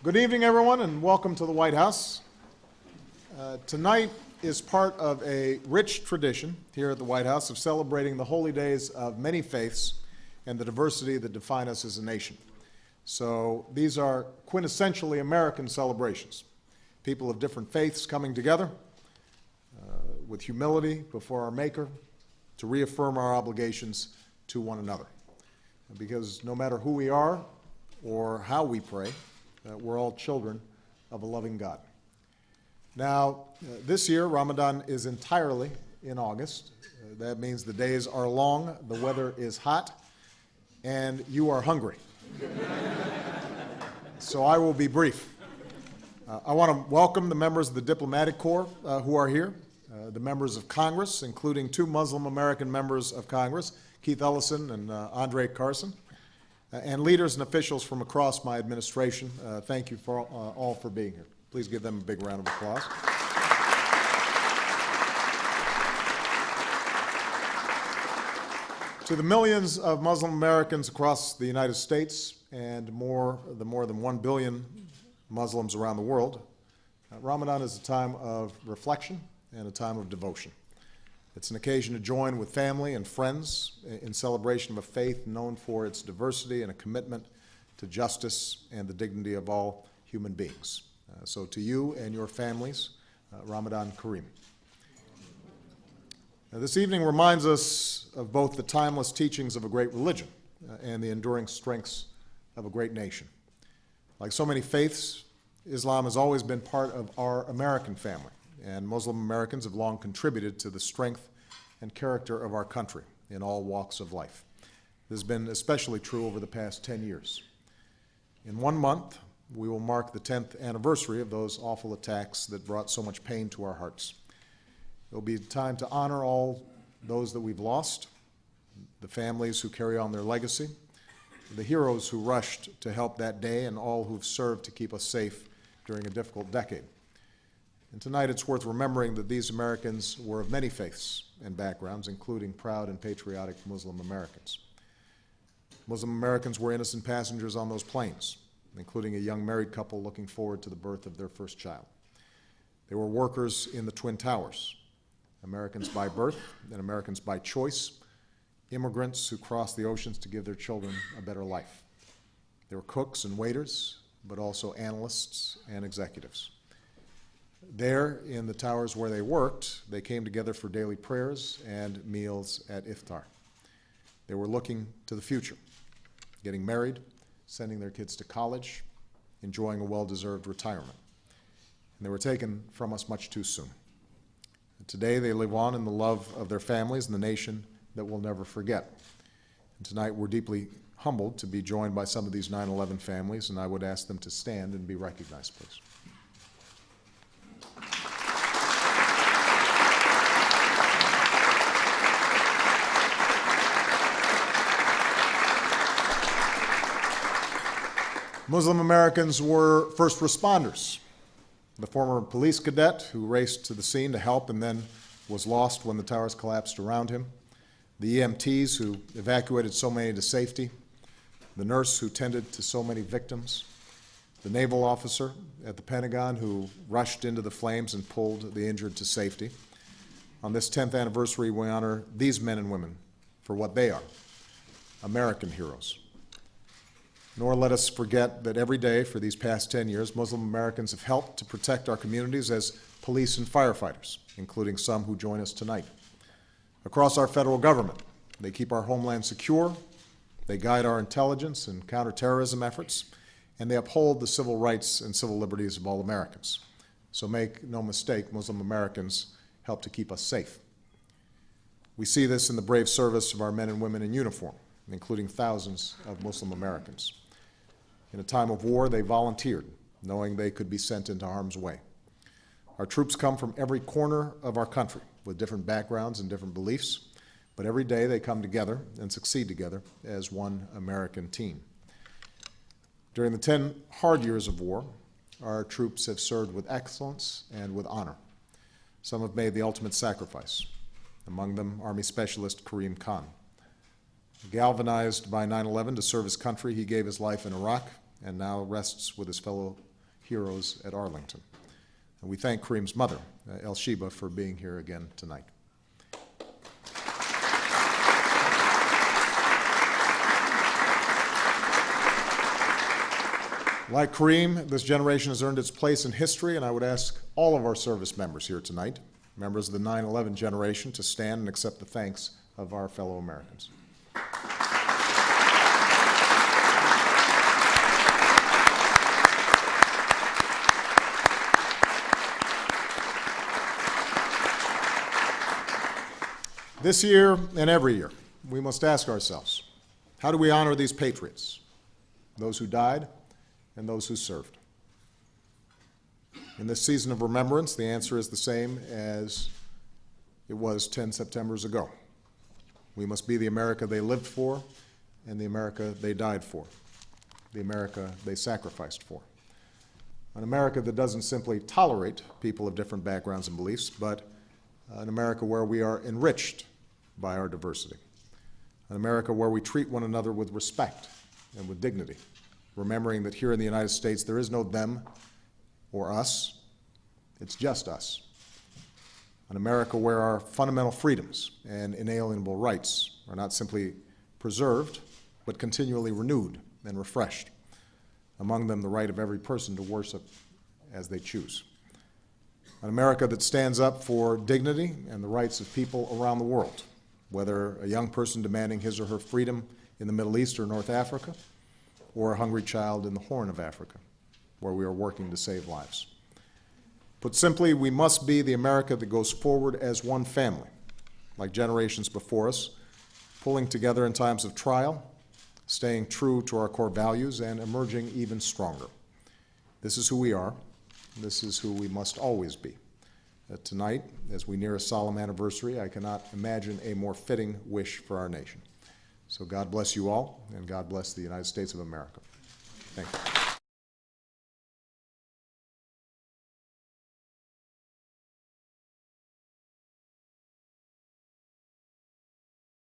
Good evening, everyone, and welcome to the White House. Tonight is part of a rich tradition here at the White House of celebrating the holy days of many faiths and the diversity that define us as a nation. So these are quintessentially American celebrations. People of different faiths coming together with humility before our Maker to reaffirm our obligations to one another. Because no matter who we are or how we pray, we're all children of a loving God. Now, this year, Ramadan is entirely in August. That means the days are long, the weather is hot, and you are hungry. So I will be brief. I want to welcome the members of the Diplomatic Corps who are here, the members of Congress, including two Muslim American members of Congress, Keith Ellison and Andre Carson, and leaders and officials from across my administration. Thank you all for being here. Please give them a big round of applause. To the millions of Muslim Americans across the United States and the more than 1 billion Muslims around the world, Ramadan is a time of reflection and a time of devotion. It's an occasion to join with family and friends in celebration of a faith known for its diversity and a commitment to justice and the dignity of all human beings. So to you and your families, Ramadan Kareem. Now, this evening reminds us of both the timeless teachings of a great religion and the enduring strengths of a great nation. Like so many faiths, Islam has always been part of our American family, and Muslim Americans have long contributed to the strength and character of our country in all walks of life. This has been especially true over the past 10 years. In 1 month, we will mark the 10th anniversary of those awful attacks that brought so much pain to our hearts. It will be time to honor all those that we've lost, the families who carry on their legacy, the heroes who rushed to help that day, and all who've served to keep us safe during a difficult decade. And tonight it's worth remembering that these Americans were of many faiths and backgrounds, including proud and patriotic Muslim Americans. Muslim Americans were innocent passengers on those planes, including a young married couple looking forward to the birth of their first child. They were workers in the Twin Towers, Americans by birth and Americans by choice, immigrants who crossed the oceans to give their children a better life. They were cooks and waiters, but also analysts and executives. There, in the towers where they worked, they came together for daily prayers and meals at iftar. They were looking to the future, getting married, sending their kids to college, enjoying a well-deserved retirement. And they were taken from us much too soon. And today, they live on in the love of their families and the nation that we'll never forget. And tonight, we're deeply humbled to be joined by some of these 9/11 families, and I would ask them to stand and be recognized, please. Muslim Americans were first responders. The former police cadet who raced to the scene to help and then was lost when the towers collapsed around him. The EMTs who evacuated so many to safety. The nurse who tended to so many victims. The naval officer at the Pentagon who rushed into the flames and pulled the injured to safety. On this 10th anniversary, we honor these men and women for what they are, American heroes. Nor let us forget that every day for these past 10 years, Muslim Americans have helped to protect our communities as police and firefighters, including some who join us tonight. Across our federal government, they keep our homeland secure, they guide our intelligence and counterterrorism efforts, and they uphold the civil rights and civil liberties of all Americans. So make no mistake, Muslim Americans help to keep us safe. We see this in the brave service of our men and women in uniform, including thousands of Muslim Americans. In a time of war, they volunteered, knowing they could be sent into harm's way. Our troops come from every corner of our country with different backgrounds and different beliefs, but every day they come together and succeed together as one American team. During the 10 hard years of war, our troops have served with excellence and with honor. Some have made the ultimate sacrifice, among them Army Specialist Kareem Khan. Galvanized by 9/11 to serve his country, he gave his life in Iraq and now rests with his fellow heroes at Arlington. And we thank Kareem's mother, El-Sheba, for being here again tonight. Like Kareem, this generation has earned its place in history, and I would ask all of our service members here tonight, members of the 9/11 generation, to stand and accept the thanks of our fellow Americans. This year and every year, we must ask ourselves, how do we honor these patriots, those who died and those who served? In this season of remembrance, the answer is the same as it was 10 Septembers ago. We must be the America they lived for and the America they died for, the America they sacrificed for. An America that doesn't simply tolerate people of different backgrounds and beliefs, but an America where we are enriched by our diversity. An America where we treat one another with respect and with dignity, remembering that here in the United States there is no them or us, it's just us. An America where our fundamental freedoms and inalienable rights are not simply preserved, but continually renewed and refreshed. Among them, the right of every person to worship as they choose. An America that stands up for dignity and the rights of people around the world, whether a young person demanding his or her freedom in the Middle East or North Africa, or a hungry child in the Horn of Africa, where we are working to save lives. Put simply, we must be the America that goes forward as one family, like generations before us, pulling together in times of trial, staying true to our core values, and emerging even stronger. This is who we are. This is who we must always be. Tonight, as we near a solemn anniversary, I cannot imagine a more fitting wish for our nation. So God bless you all, and God bless the United States of America. Thank you.